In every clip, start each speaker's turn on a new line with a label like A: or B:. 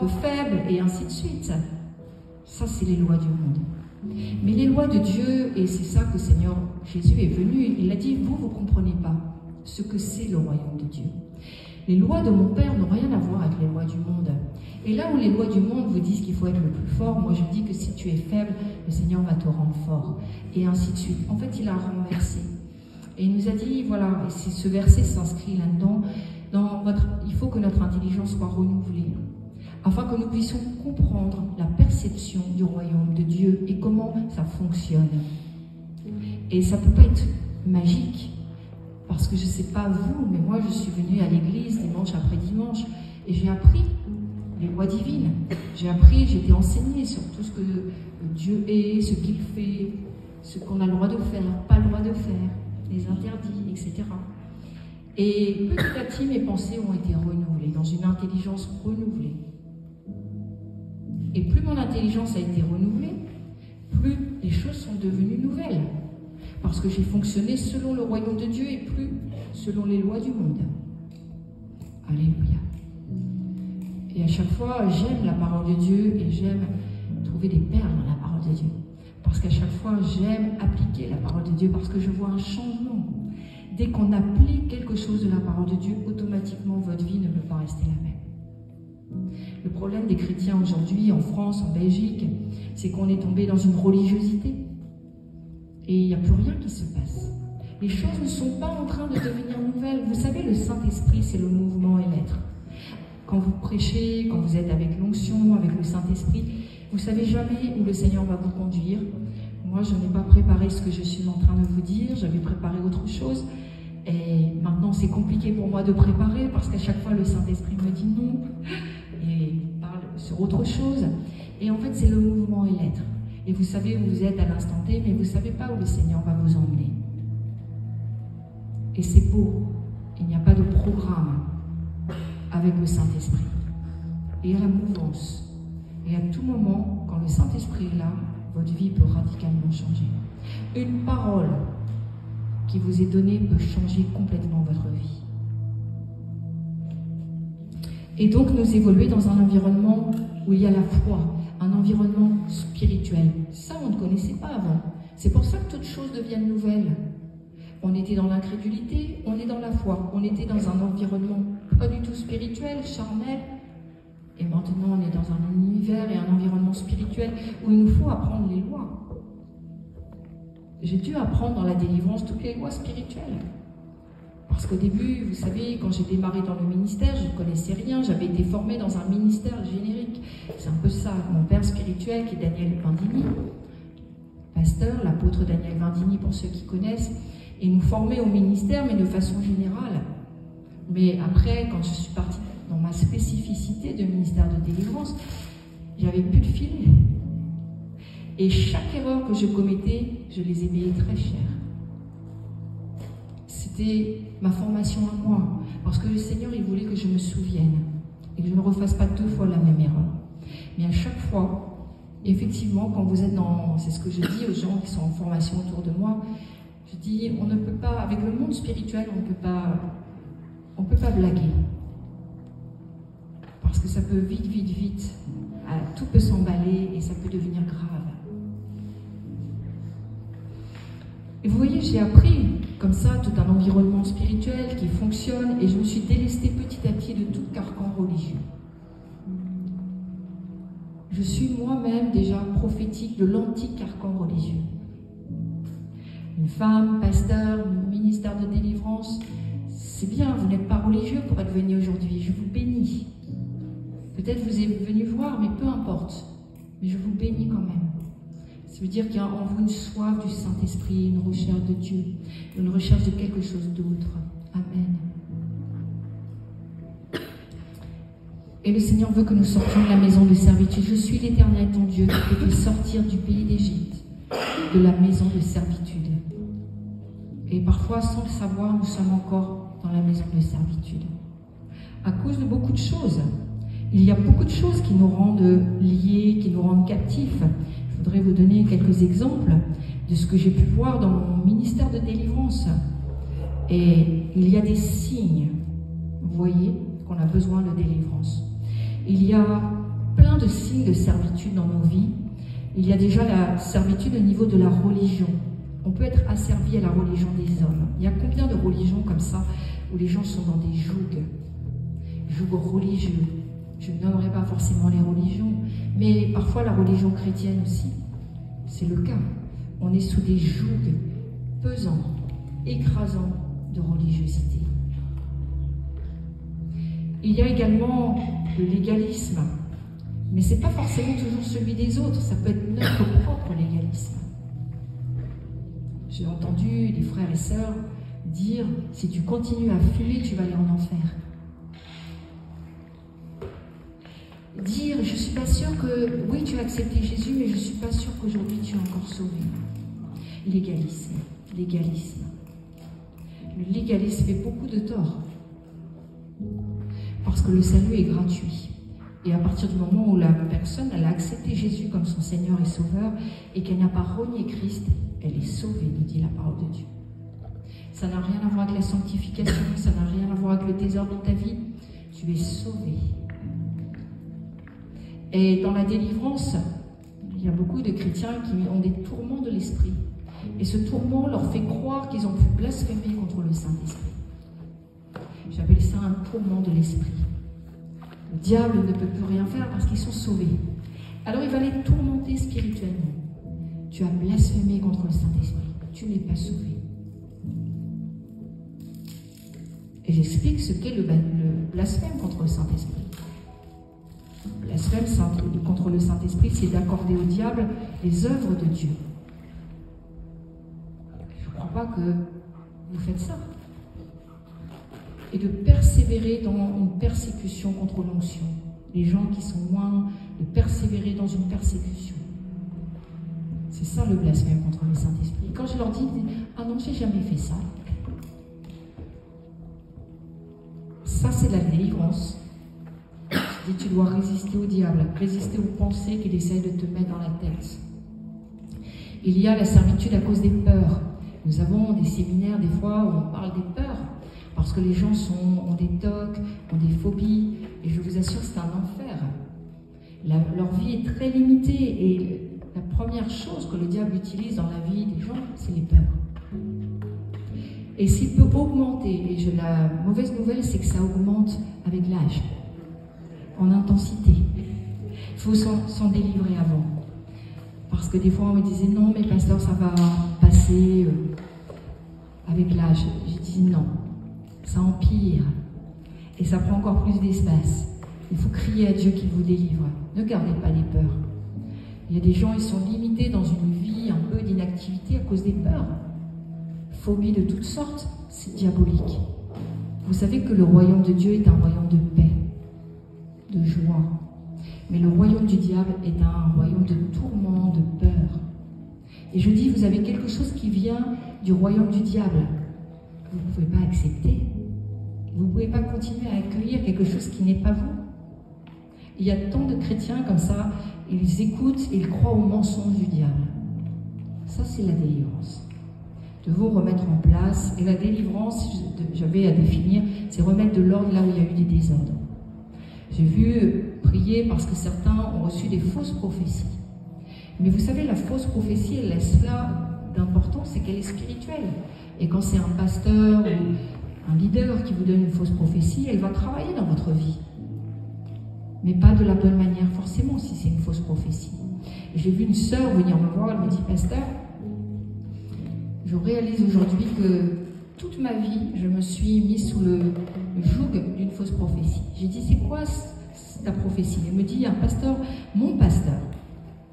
A: peu faible, et ainsi de suite. Ça, c'est les lois du monde. Mais les lois de Dieu, et c'est ça que le Seigneur Jésus est venu, il a dit, vous ne comprenez pas ce que c'est le royaume de Dieu. Les lois de mon Père n'ont rien à voir avec les lois du monde. Et là où les lois du monde vous disent qu'il faut être le plus fort, moi je dis que si tu es faible, le Seigneur va te rendre fort. Et ainsi de suite. En fait, il a renversé. Et il nous a dit, voilà, et ce verset s'inscrit là-dedans, il faut que notre intelligence soit renouvelée, afin que nous puissions comprendre la perception du royaume de Dieu et comment ça fonctionne. Et ça ne peut pas être magique, parce que je ne sais pas vous, mais moi je suis venue à l'église dimanche après dimanche, et j'ai appris les lois divines. J'ai été enseignée sur tout ce que Dieu est, ce qu'il fait, ce qu'on a le droit de faire, pas le droit de faire, les interdits, etc. Et petit à petit, mes pensées ont été renouvelées, dans une intelligence renouvelée. Et plus mon intelligence a été renouvelée, plus les choses sont devenues nouvelles. Parce que j'ai fonctionné selon le royaume de Dieu et plus selon les lois du monde. Alléluia. Et à chaque fois, j'aime la parole de Dieu et j'aime trouver des perles dans la parole de Dieu. Parce qu'à chaque fois, j'aime appliquer la parole de Dieu parce que je vois un changement. Dès qu'on applique quelque chose de la parole de Dieu, automatiquement, votre vie ne peut pas rester la même. Le problème des chrétiens aujourd'hui, en France, en Belgique, c'est qu'on est tombé dans une religiosité. Et il n'y a plus rien qui se passe. Les choses ne sont pas en train de devenir nouvelles. Vous savez, le Saint-Esprit, c'est le mouvement et l'être. Quand vous prêchez, quand vous êtes avec l'onction, avec le Saint-Esprit, vous ne savez jamais où le Seigneur va vous conduire. Moi, je n'ai pas préparé ce que je suis en train de vous dire, j'avais préparé autre chose. Et maintenant, c'est compliqué pour moi de préparer parce qu'à chaque fois, le Saint-Esprit me dit non et parle sur autre chose. Et en fait, c'est le mouvement et l'être. Et vous savez où vous êtes à l'instant T, mais vous ne savez pas où le Seigneur va vous emmener. Et c'est beau. Il n'y a pas de programme avec le Saint-Esprit. Et il y a la mouvance. Et à tout moment, quand le Saint-Esprit est là, votre vie peut radicalement changer. Une parole qui vous est donnée peut changer complètement votre vie. Et donc, nous évoluer dans un environnement où il y a la foi, un environnement spirituel. Ça, on ne connaissait pas avant. C'est pour ça que toutes choses deviennent nouvelles. On était dans l'incrédulité, on est dans la foi. On était dans un environnement pas du tout spirituel, charnel. Et maintenant, on est dans un univers et un environnement spirituel où il nous faut apprendre les lois. J'ai dû apprendre dans la délivrance toutes les lois spirituelles. Parce qu'au début, vous savez, quand j'ai démarré dans le ministère, je ne connaissais rien. J'avais été formée dans un ministère générique. C'est un peu ça. Mon père spirituel, qui est Daniel Vandini, pasteur, l'apôtre Daniel Vandini, pour ceux qui connaissent, et nous formait au ministère, mais de façon générale. Mais après, quand je suis partie dans ma spécificité de ministère de délivrance, j'avais plus de fil. Et chaque erreur que je commettais, je les ai payées très cher. C'était ma formation à moi. Parce que le Seigneur, il voulait que je me souvienne. Et que je ne refasse pas 2 fois la même erreur. Mais à chaque fois, effectivement, quand vous êtes dans... C'est ce que je dis aux gens qui sont en formation autour de moi. Je dis, on ne peut pas... Avec le monde spirituel, on ne peut pas blaguer. Parce que ça peut vite, tout peut s'emballer et ça peut devenir grave. Et vous voyez, j'ai appris comme ça tout un environnement spirituel qui fonctionne et je me suis délestée petit à petit de tout carcan religieux. Je suis moi-même déjà prophétique de l'anti-carcan religieux. Une femme, pasteur, ministère de délivrance, c'est bien, vous n'êtes pas religieux pour être venu aujourd'hui, je vous bénis. Peut-être vous êtes venu voir, mais peu importe. Mais je vous bénis quand même. Ça veut dire qu'il y a en vous une soif du Saint-Esprit, une recherche de Dieu, une recherche de quelque chose d'autre. Amen. Et le Seigneur veut que nous sortions de la maison de servitude. Je suis l'Éternel ton Dieu qui te fait sortir du pays d'Égypte, de la maison de servitude. Et parfois, sans le savoir, nous sommes encore dans la maison de servitude. À cause de beaucoup de choses. Il y a beaucoup de choses qui nous rendent liés, qui nous rendent captifs. Je voudrais vous donner quelques exemples de ce que j'ai pu voir dans mon ministère de délivrance. Et il y a des signes, vous voyez, qu'on a besoin de délivrance. Il y a plein de signes de servitude dans nos vies. Il y a déjà la servitude au niveau de la religion. On peut être asservi à la religion des hommes. Il y a combien de religions comme ça où les gens sont dans des jougs religieux. Je nommerai pas forcément les religions, mais parfois la religion chrétienne aussi. C'est le cas. On est sous des jougs pesants, écrasants de religiosité. Il y a également le légalisme, mais ce n'est pas forcément toujours celui des autres, ça peut être notre propre légalisme. J'ai entendu des frères et sœurs dire « si tu continues à fumer, tu vas aller en enfer ». Dire « je ne suis pas sûre que, oui, tu as accepté Jésus, mais je ne suis pas sûre qu'aujourd'hui tu es encore sauvé ». Légalisme, légalisme. Le légalisme fait beaucoup de tort. Parce que le salut est gratuit. Et à partir du moment où la personne elle a accepté Jésus comme son Seigneur et Sauveur et qu'elle n'a pas renié Christ, elle est sauvée, nous dit la parole de Dieu. Ça n'a rien à voir avec la sanctification, ça n'a rien à voir avec le désordre dans ta vie. Tu es sauvé. Et dans la délivrance, il y a beaucoup de chrétiens qui ont des tourments de l'esprit. Et ce tourment leur fait croire qu'ils ont pu blasphémer contre le Saint-Esprit. J'appelle ça un tourment de l'esprit. Le diable ne peut plus rien faire parce qu'ils sont sauvés. Alors il va les tourmenter spirituellement. Tu as blasphémé contre le Saint-Esprit. Tu n'es pas sauvé. Et j'explique ce qu'est le blasphème contre le Saint-Esprit. Le blasphème contre le Saint-Esprit, c'est d'accorder au diable les œuvres de Dieu. Je ne crois pas que vous faites ça. Et de persévérer dans une persécution contre l'onction. Les gens qui sont loin, de persévérer dans une persécution. C'est ça le blasphème contre le Saint-Esprit. Et quand je leur dis, ah non, j'ai jamais fait ça. Ça, c'est la délivrance. Je dis, tu dois résister au diable, résister aux pensées qu'il essaie de te mettre dans la tête. Il y a la servitude à cause des peurs. Nous avons des séminaires, des fois, où on parle des peurs. Parce que les gens ont des tocs, ont des phobies, et je vous assure, c'est un enfer. Leur vie est très limitée, et la première chose que le diable utilise dans la vie des gens, c'est les peurs. Et s'il peut augmenter, et la mauvaise nouvelle, c'est que ça augmente avec l'âge, en intensité. Il faut s'en délivrer avant. Parce que des fois, on me disait, non, mais pasteur, ça va passer avec l'âge. J'ai dit non. Ça empire et ça prend encore plus d'espace. Il faut crier à Dieu qu'il vous délivre. Ne gardez pas les peurs. Il y a des gens, ils sont limités dans une vie un peu d'inactivité à cause des peurs. Phobie de toutes sortes, c'est diabolique. Vous savez que le royaume de Dieu est un royaume de paix, de joie. Mais le royaume du diable est un royaume de tourment, de peur. Et je dis, vous avez quelque chose qui vient du royaume du diable. Vous ne pouvez pas accepter. Vous ne pouvez pas continuer à accueillir quelque chose qui n'est pas vous. Il y a tant de chrétiens comme ça, ils écoutent et ils croient aux mensonges du diable. Ça, c'est la délivrance. De vous remettre en place. Et la délivrance, j'avais à définir, c'est remettre de l'ordre là où il y a eu des désordres. J'ai vu prier parce que certains ont reçu des fausses prophéties. Mais vous savez, la fausse prophétie, elle laisse là d'important, c'est qu'elle est spirituelle. Et quand c'est un pasteur ou un leader qui vous donne une fausse prophétie, elle va travailler dans votre vie. Mais pas de la bonne manière forcément si c'est une fausse prophétie. Et j'ai vu une sœur venir me voir, elle me dit, pasteur, je réalise aujourd'hui que toute ma vie, je me suis mise sous le joug d'une fausse prophétie. J'ai dit, c'est quoi ta prophétie? Elle me dit, un pasteur, mon pasteur.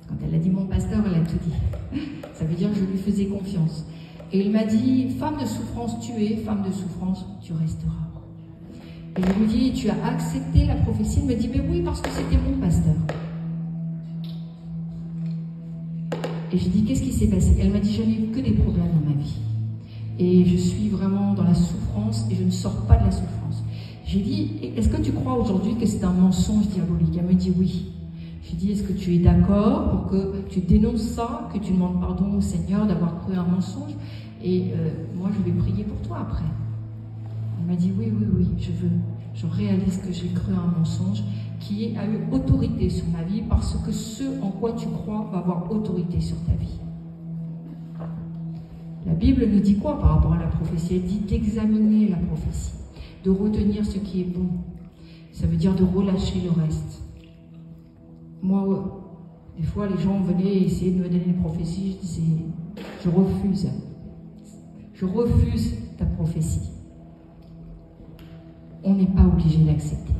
A: Quand elle a dit mon pasteur, elle a tout dit. Ça veut dire que je lui faisais confiance. Et il m'a dit, femme de souffrance tu es, femme de souffrance tu resteras. Et je lui dis, tu as accepté la prophétie? Elle me dit, mais oui, parce que c'était mon pasteur. Et j'ai dit, qu'est-ce qui s'est passé? Elle m'a dit, je n'ai eu que des problèmes dans ma vie. Et je suis vraiment dans la souffrance et je ne sors pas de la souffrance. J'ai dit, est-ce que tu crois aujourd'hui que c'est un mensonge diabolique? Elle me dit oui. J'ai dit, est-ce que tu es d'accord pour que tu dénonces ça, que tu demandes pardon au Seigneur d'avoir cru un mensonge? Et moi, je vais prier pour toi après. Elle m'a dit, oui, je veux. je réalise que j'ai cru à un mensonge qui a eu autorité sur ma vie, parce que ce en quoi tu crois va avoir autorité sur ta vie. La Bible nous dit quoi par rapport à la prophétie? Elle dit d'examiner la prophétie, de retenir ce qui est bon. Ça veut dire de relâcher le reste. Moi, des fois, les gens venaient essayer de me donner une prophétie, je disais, je refuse. Je refuse ta prophétie. On n'est pas obligé d'accepter.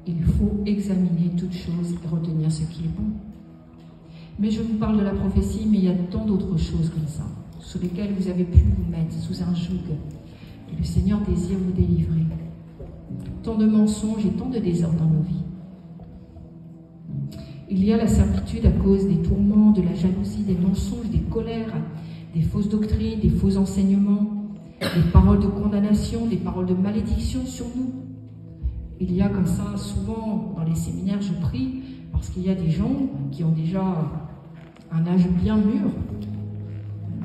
A: Il faut examiner toutes choses et retenir ce qui est bon. Mais je vous parle de la prophétie, mais il y a tant d'autres choses comme ça, sur lesquelles vous avez pu vous mettre sous un joug. Et le Seigneur désire vous délivrer. Tant de mensonges et tant de désordre dans nos vies. Il y a la servitude à cause des tourments, de la jalousie, des mensonges, des colères, des fausses doctrines, des faux enseignements, des paroles de condamnation, des paroles de malédiction sur nous. Il y a comme ça, souvent dans les séminaires, je prie, parce qu'il y a des gens qui ont déjà un âge bien mûr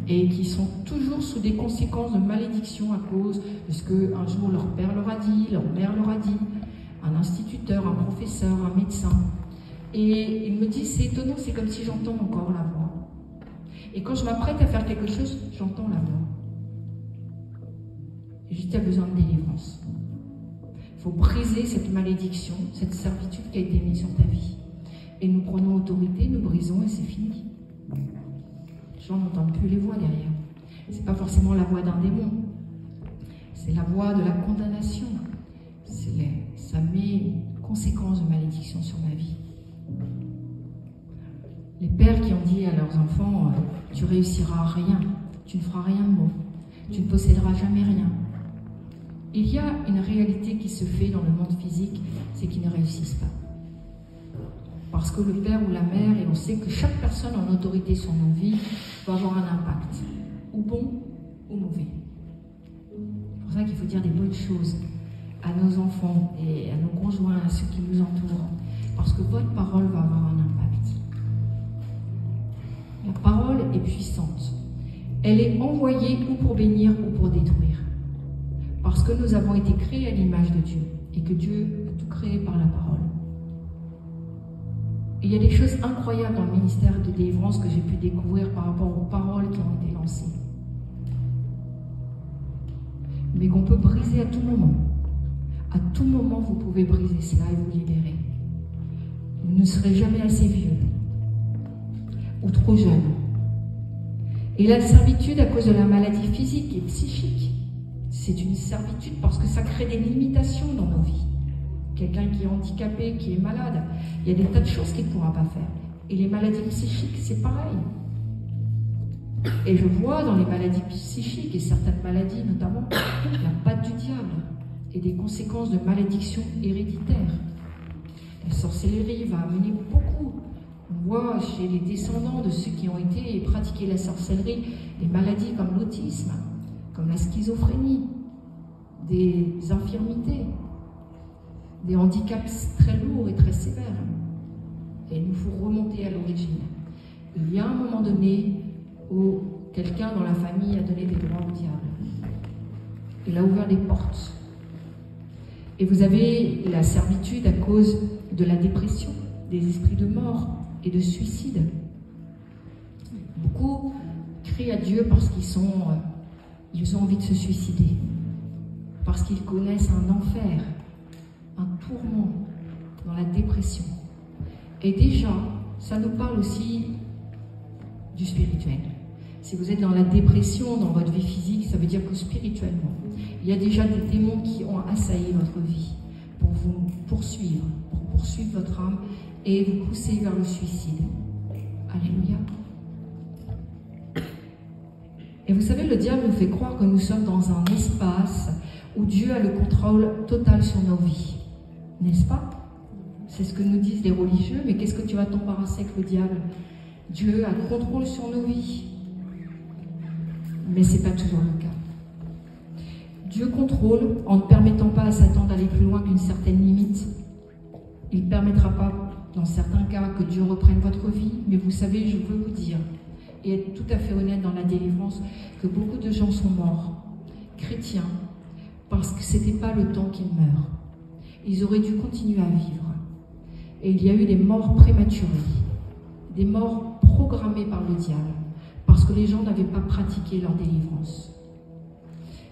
A: et qui sont toujours sous des conséquences de malédiction à cause de ce qu'un jour leur père leur a dit, leur mère leur a dit, un instituteur, un professeur, un médecin. Et il me dit, c'est étonnant, c'est comme si j'entends encore la voix. Et quand je m'apprête à faire quelque chose, j'entends la voix. Et je dis, tu as besoin de délivrance. Il faut briser cette malédiction, cette servitude qui a été mise sur ta vie. Et nous prenons autorité, nous brisons et c'est fini. Les gens n'entendent plus les voix derrière. Ce n'est pas forcément la voix d'un démon. C'est la voix de la condamnation. Ça met une conséquence de malédiction sur ma vie. Les pères qui ont dit à leurs enfants, tu réussiras à rien, tu ne feras rien de bon, tu ne posséderas jamais rien. Il y a une réalité qui se fait dans le monde physique, c'est qu'ils ne réussissent pas. Parce que le père ou la mère, et on sait que chaque personne en autorité sur nos vies va avoir un impact, ou bon ou mauvais. C'est pour ça qu'il faut dire des bonnes choses à nos enfants et à nos conjoints, à ceux qui nous entourent, parce que votre parole va avoir un impact. La parole est puissante. Elle est envoyée ou pour bénir ou pour détruire. Parce que nous avons été créés à l'image de Dieu et que Dieu a tout créé par la parole. Et il y a des choses incroyables dans le ministère de délivrance que j'ai pu découvrir par rapport aux paroles qui ont été lancées. Mais qu'on peut briser à tout moment. À tout moment, vous pouvez briser cela et vous libérer. Vous ne serez jamais assez vieux ou trop jeune. Et la servitude à cause de la maladie physique et psychique, c'est une servitude parce que ça crée des limitations dans nos vies. Quelqu'un qui est handicapé, qui est malade, il y a des tas de choses qu'il ne pourra pas faire. Et les maladies psychiques, c'est pareil. Et je vois dans les maladies psychiques, et certaines maladies notamment, la patte du diable et des conséquences de malédiction héréditaire. La sorcellerie va amener beaucoup. On voit chez les descendants de ceux qui ont été et pratiqué la sorcellerie, des maladies comme l'autisme, comme la schizophrénie, des infirmités, des handicaps très lourds et très sévères. Et il nous faut remonter à l'origine. Il y a un moment donné où quelqu'un dans la famille a donné des droits au diable. Il a ouvert des portes. Et vous avez la servitude à cause de la dépression, des esprits de mort et de suicide. Beaucoup crient à Dieu parce qu'ils ont envie de se suicider, parce qu'ils connaissent un enfer, un tourment dans la dépression. Et déjà, ça nous parle aussi du spirituel. Si vous êtes dans la dépression dans votre vie physique, ça veut dire que spirituellement, il y a déjà des démons qui ont assailli votre vie pour vous poursuivre, pour poursuivre votre âme et vous pousser vers le suicide. Alléluia. Et vous savez, le diable nous fait croire que nous sommes dans un espace où Dieu a le contrôle total sur nos vies. N'est-ce pas? C'est ce que nous disent les religieux, mais qu'est-ce que tu vas t'embarrasser avec le diable? Dieu a le contrôle sur nos vies. Mais ce n'est pas toujours le cas. Dieu contrôle en ne permettant pas à Satan d'aller plus loin qu'une certaine limite. Il ne permettra pas, dans certains cas, que Dieu reprenne votre vie. Mais vous savez, je veux vous dire, et être tout à fait honnête dans la délivrance, que beaucoup de gens sont morts, chrétiens, parce que ce n'était pas le temps qu'ils meurent. Ils auraient dû continuer à vivre. Et il y a eu des morts prématurées, des morts programmées par le diable, parce que les gens n'avaient pas pratiqué leur délivrance.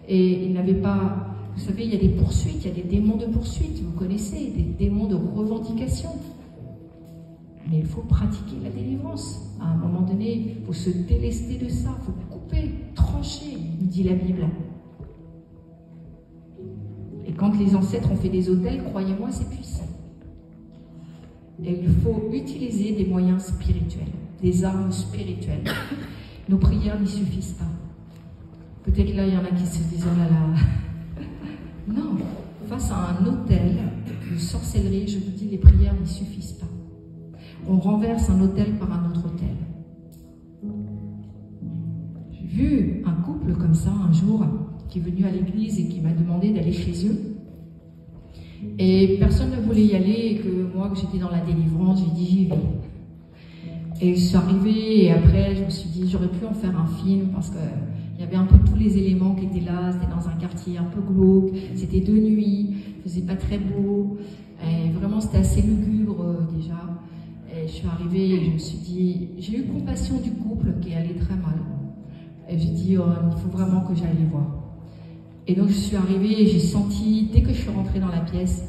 A: Et ils n'avaient pas... Vous savez, il y a des poursuites, il y a des démons de poursuite, vous connaissez, des démons de revendication. Mais il faut pratiquer la délivrance. À un moment donné, il faut se délester de ça, il faut couper, trancher, dit la Bible. Et quand les ancêtres ont fait des autels, croyez-moi, c'est puissant. Et il faut utiliser des moyens spirituels, des armes spirituelles. Nos prières n'y suffisent pas. Peut-être là, il y en a qui se disent, oh là là. Non, face à un autel de sorcellerie, je vous dis, les prières n'y suffisent pas. On renverse un autel par un autre autel. J'ai vu un couple comme ça un jour qui est venu à l'église et qui m'a demandé d'aller chez eux. Et personne ne voulait y aller et que moi, que j'étais dans la délivrance, j'ai dit j'y vais. Et je suis arrivée et après je me suis dit j'aurais pu en faire un film parce que il y avait un peu tous les éléments qui étaient là, c'était dans un quartier un peu glauque, c'était de nuit, il faisait pas très beau, et vraiment c'était assez lugubre déjà. Et je suis arrivée et je me suis dit, j'ai eu compassion du couple qui allait très mal. Et j'ai dit, oh, il faut vraiment que j'aille les voir. Et donc je suis arrivée et j'ai senti, dès que je suis rentrée dans la pièce,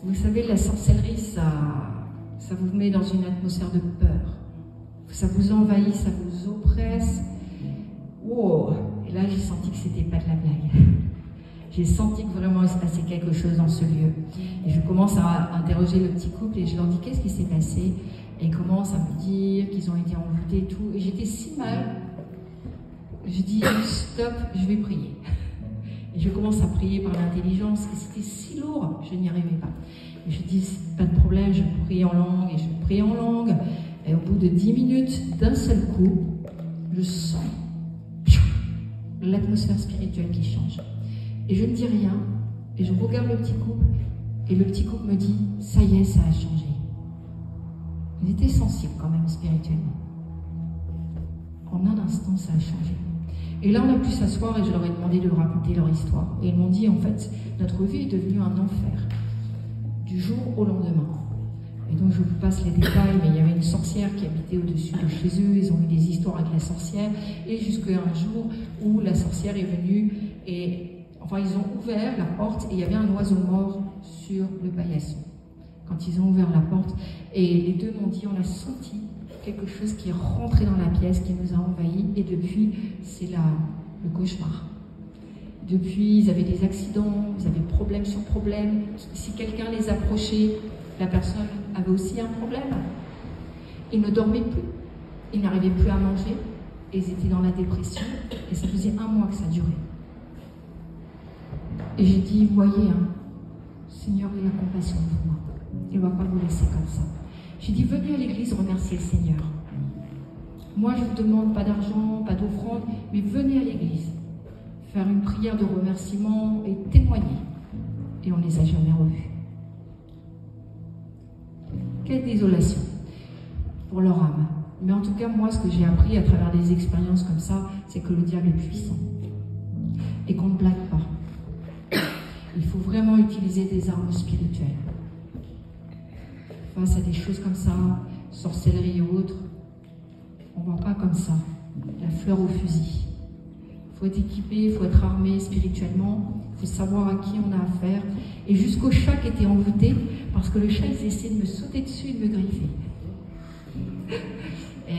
A: vous savez, la sorcellerie, ça vous met dans une atmosphère de peur. Ça vous envahit, ça vous oppresse. Wow. Et là, j'ai senti que c'était pas de la blague. J'ai senti que vraiment il se passait quelque chose dans ce lieu. Et je commence à interroger le petit couple et je leur dis qu'est-ce qui s'est passé. Et ils commencent à me dire qu'ils ont été envoûtés et tout. Et j'étais si mal. Je dis stop, je vais prier. Et je commence à prier par l'intelligence. Et c'était si lourd, je n'y arrivais pas. Et je dis pas de problème, je prie en langue et je prie en langue. Et au bout de 10 minutes, d'un seul coup, je sens l'atmosphère spirituelle qui change. Et je ne dis rien, et je regarde le petit couple, et le petit couple me dit, ça y est, ça a changé. Ils étaient sensibles quand même spirituellement. En un instant, ça a changé. Et là, on a pu s'asseoir et je leur ai demandé de raconter leur histoire. Et ils m'ont dit, en fait, notre vie est devenue un enfer, du jour au lendemain. Et donc, je vous passe les détails, mais il y avait une sorcière qui habitait au-dessus de chez eux. Ils ont eu des histoires avec la sorcière. Et jusqu'à un jour où la sorcière est venue et, enfin, ils ont ouvert la porte et il y avait un oiseau mort sur le paillasson. Quand ils ont ouvert la porte, et les deux m'ont dit, on a senti quelque chose qui est rentré dans la pièce, qui nous a envahis. Et depuis, c'est le cauchemar. Depuis, ils avaient des accidents, ils avaient problème sur problème. Si quelqu'un les approchait, la personne avait aussi un problème. Ils ne dormaient plus, ils n'arrivaient plus à manger, et ils étaient dans la dépression, et ça faisait 1 mois que ça durait. Et j'ai dit, voyez, hein, Seigneur, il a compassion pour moi. Il ne va pas vous laisser comme ça. J'ai dit, venez à l'église remercier le Seigneur. Moi, je ne vous demande pas d'argent, pas d'offrande, mais venez à l'église, faire une prière de remerciement et témoigner. Et on ne les a jamais revus. Quelle désolation pour leur âme. Mais en tout cas, moi, ce que j'ai appris à travers des expériences comme ça, c'est que le diable est puissant. Et qu'on ne blague pas. Il faut vraiment utiliser des armes spirituelles. Face à des choses comme ça, sorcellerie et autres, on ne va pas comme ça, la fleur au fusil. Il faut être équipé, il faut être armé spirituellement, il faut savoir à qui on a affaire. Et jusqu'au chat qui était envoûté, parce que le chat, ils essaient de me sauter dessus et de me griffer. Et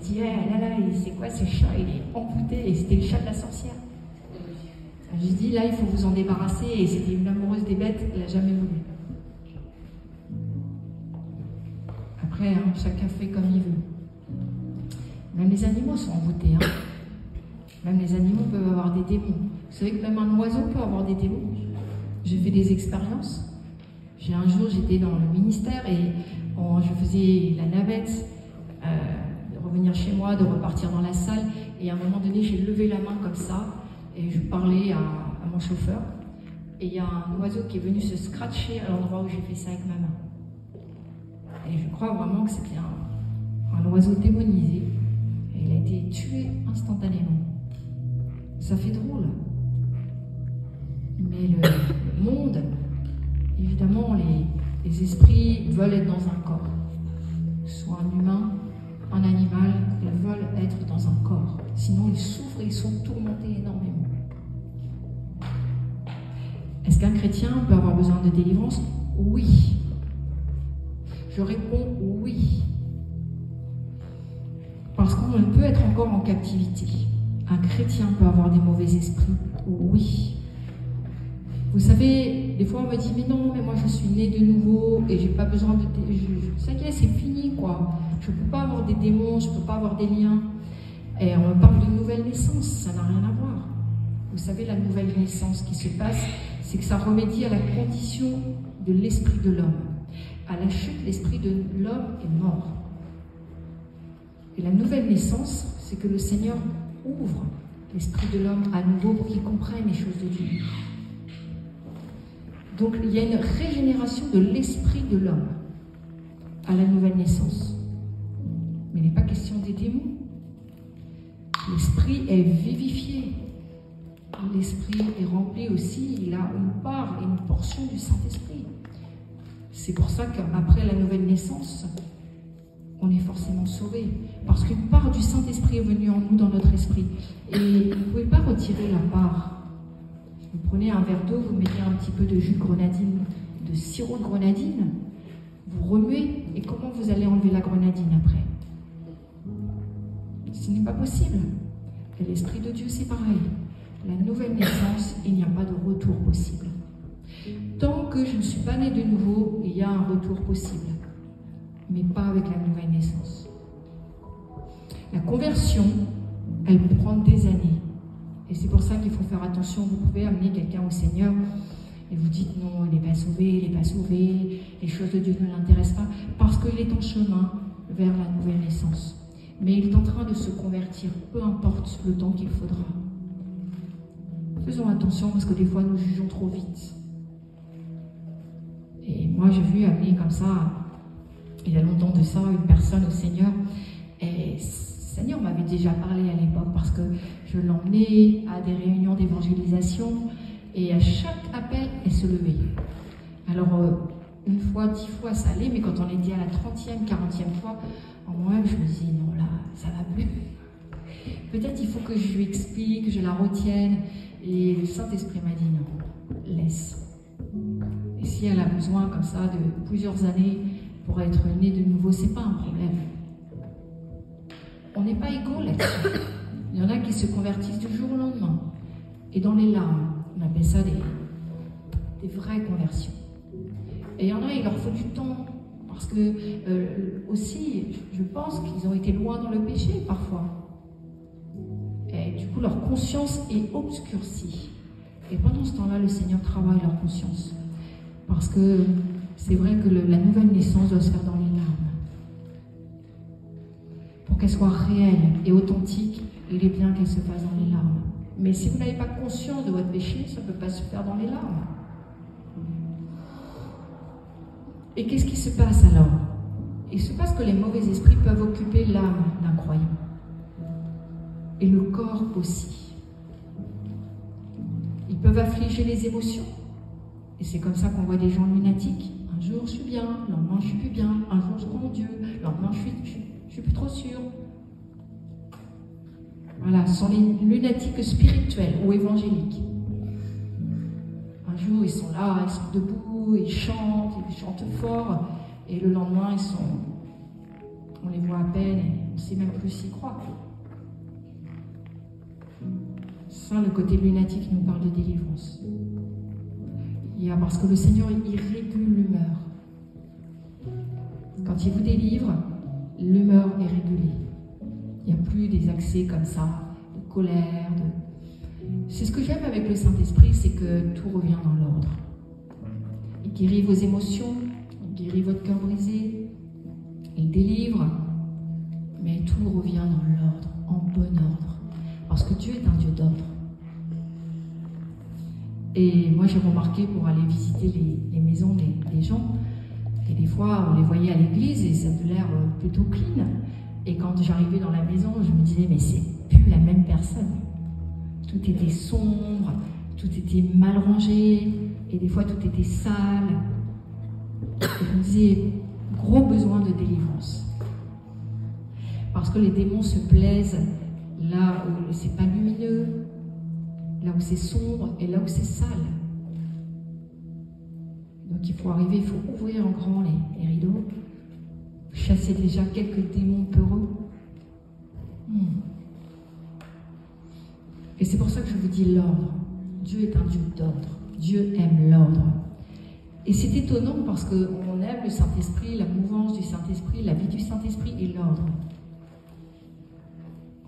A: je dis, là là, c'est quoi ce chat? Il est envoûté, et c'était le chat de la sorcière. Je dis, là, il faut vous en débarrasser, et c'était une amoureuse des bêtes, elle n'a jamais voulu. Après, hein, chacun fait comme il veut. Même les animaux sont envoûtés. Hein. Même les animaux peuvent avoir des démons. Vous savez que même un oiseau peut avoir des démons. J'ai fait des expériences. Un jour, j'étais dans le ministère et je faisais la navette de revenir chez moi, de repartir dans la salle. Et à un moment donné, j'ai levé la main comme ça et je parlais à mon chauffeur. Et il y a un oiseau qui est venu se scratcher à l'endroit où j'ai fait ça avec ma main. Et je crois vraiment que c'était un oiseau démonisé. Et il a été tué instantanément. Ça fait drôle. Mais le monde, évidemment, les esprits veulent être dans un corps. Soit un humain, un animal, ils veulent être dans un corps. Sinon, ils souffrent et ils sont tourmentés énormément. Est-ce qu'un chrétien peut avoir besoin de délivrance? Oui. Je réponds oui. Parce qu'on peut être encore en captivité. Un chrétien peut avoir des mauvais esprits? Oui. Vous savez, des fois on me dit, mais non, mais moi je suis né de nouveau et j'ai pas besoin de... Ça y est, c'est fini quoi. Je peux pas avoir des démons, je peux pas avoir des liens. Et on me parle de nouvelle naissance, ça n'a rien à voir. Vous savez, la nouvelle naissance qui se passe, c'est que ça remédie à la condition de l'esprit de l'homme. À la chute, l'esprit de l'homme est mort. Et la nouvelle naissance, c'est que le Seigneur ouvre l'esprit de l'homme à nouveau pour qu'il comprenne les choses de Dieu. Donc il y a une régénération de l'esprit de l'homme à la nouvelle naissance. Mais il n'est pas question des démons. L'esprit est vivifié. L'esprit est rempli aussi, il a une part et une portion du Saint-Esprit. C'est pour ça qu'après la nouvelle naissance, on est forcément sauvé. Parce qu'une part du Saint-Esprit est venue en nous, dans notre esprit. Et vous ne pouvez pas retirer la part. Vous prenez un verre d'eau, vous mettez un petit peu de jus de grenadine, de sirop de grenadine, vous remuez, et comment vous allez enlever la grenadine après? Ce n'est pas possible. Et l'Esprit de Dieu, c'est pareil. La nouvelle naissance, il n'y a pas de retour possible. Tant que je ne suis pas né de nouveau, il y a un retour possible. Mais pas avec la nouvelle naissance. La conversion, elle peut prendre des années. Et c'est pour ça qu'il faut faire attention. Vous pouvez amener quelqu'un au Seigneur et vous dites non, il n'est pas sauvé, il n'est pas sauvé, les choses de Dieu ne l'intéressent pas, parce qu'il est en chemin vers la nouvelle naissance. Mais il est en train de se convertir, peu importe le temps qu'il faudra. Faisons attention parce que des fois nous jugeons trop vite. Et moi j'ai vu amener comme ça, il y a longtemps de ça, une personne au Seigneur. Et le Seigneur m'avait déjà parlé à l'époque parce que je l'emmenais à des réunions d'évangélisation et à chaque appel, elle se levait. Alors, une fois, 10 fois, ça allait, mais quand on est dit à la 30e, 40e fois, en moi-même, je me dis, non, là, ça va plus. Peut-être il faut que je lui explique, que je la retienne. Et le Saint-Esprit m'a dit, non, laisse. Et si elle a besoin, comme ça, de plusieurs années pour être née de nouveau, c'est pas un problème. On n'est pas égaux là-dessus. Il y en a qui se convertissent du jour au lendemain. Et dans les larmes, on appelle ça des vraies conversions. Et il y en a, il leur faut du temps. Parce que aussi, je pense qu'ils ont été loin dans le péché parfois. Et du coup, leur conscience est obscurcie. Et pendant ce temps-là, le Seigneur travaille leur conscience. Parce que c'est vrai que la nouvelle naissance doit se faire dans les larmes. Pour qu'elle soit réelle et authentique, il est bien qu'elle se fasse dans les larmes. Mais si vous n'avez pas conscience de votre péché, ça ne peut pas se faire dans les larmes. Et qu'est-ce qui se passe alors? Il se passe que les mauvais esprits peuvent occuper l'âme d'un croyant. Et le corps aussi. Ils peuvent affliger les émotions. Et c'est comme ça qu'on voit des gens lunatiques. Un jour je suis bien, le lendemain je suis plus bien. Un jour je crois en Dieu, le lendemain je suis plus trop sûr. Voilà, ce sont les lunatiques spirituels ou évangéliques. Un jour ils sont là, ils sont debout, ils chantent fort. Et le lendemain on les voit à peine et on ne sait même plus s'ils croient. Ça, le côté lunatique nous parle de délivrance. Parce que le Seigneur, il régule l'humeur. Quand il vous délivre, l'humeur est régulée. Il n'y a plus des accès comme ça, de colère. C'est ce que j'aime avec le Saint-Esprit, c'est que tout revient dans l'ordre. Il guérit vos émotions, il guérit votre cœur brisé, il délivre, mais tout revient dans l'ordre, en bon ordre. Parce que Dieu est un Dieu d'ordre. Et moi, j'ai remarqué pour aller visiter les maisons des gens, et des fois, on les voyait à l'église et ça avait l'air plutôt clean. Et quand j'arrivais dans la maison, je me disais, mais c'est plus la même personne. Tout était sombre, tout était mal rangé, et des fois tout était sale. Et je me disais, gros besoin de délivrance. Parce que les démons se plaisent là où c'est pas lumineux, là où c'est sombre et là où c'est sale. Donc il faut arriver, il faut ouvrir en grand les rideaux, chasser déjà quelques démons peureux. Et c'est pour ça que je vous dis l'ordre. Dieu est un Dieu d'ordre. Dieu aime l'ordre. Et c'est étonnant parce qu'on aime le Saint-Esprit, la mouvance du Saint-Esprit, la vie du Saint-Esprit et l'ordre.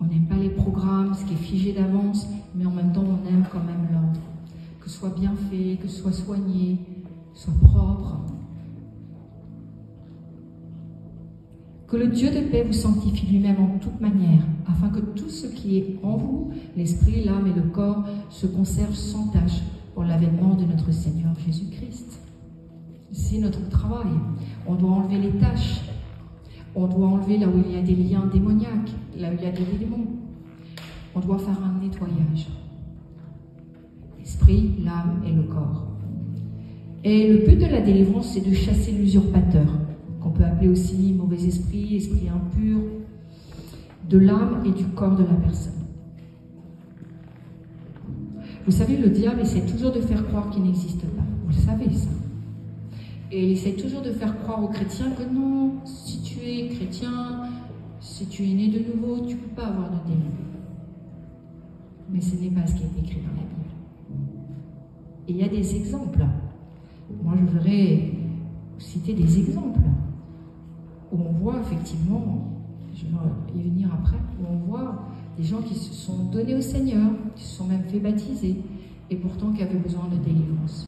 A: On n'aime pas les programmes, ce qui est figé d'avance, mais en même temps on aime quand même l'ordre. Que ce soit bien fait, que ce soit soigné, que ce soit propre. Que le Dieu de paix vous sanctifie lui-même en toute manière, afin que tout ce qui est en vous, l'esprit, l'âme et le corps, se conserve sans tache pour l'avènement de notre Seigneur Jésus-Christ. C'est notre travail. On doit enlever les taches. On doit enlever là où il y a des liens démoniaques, là où il y a des démons. On doit faire un nettoyage. L'esprit, l'âme et le corps. Et le but de la délivrance, c'est de chasser l'usurpateur, qu'on peut appeler aussi mauvais esprit, esprit impur, de l'âme et du corps de la personne. Vous savez, le diable essaie toujours de faire croire qu'il n'existe pas. Vous le savez, ça. Et il essaie toujours de faire croire aux chrétiens que non, si tu es chrétien, si tu es né de nouveau, tu ne peux pas avoir de démon. Mais ce n'est pas ce qui est écrit dans la Bible. Et il y a des exemples. Moi, je voudrais citer des exemples où on voit effectivement, je vais y venir après, où on voit des gens qui se sont donnés au Seigneur, qui se sont même fait baptiser, et pourtant qui avaient besoin de délivrance.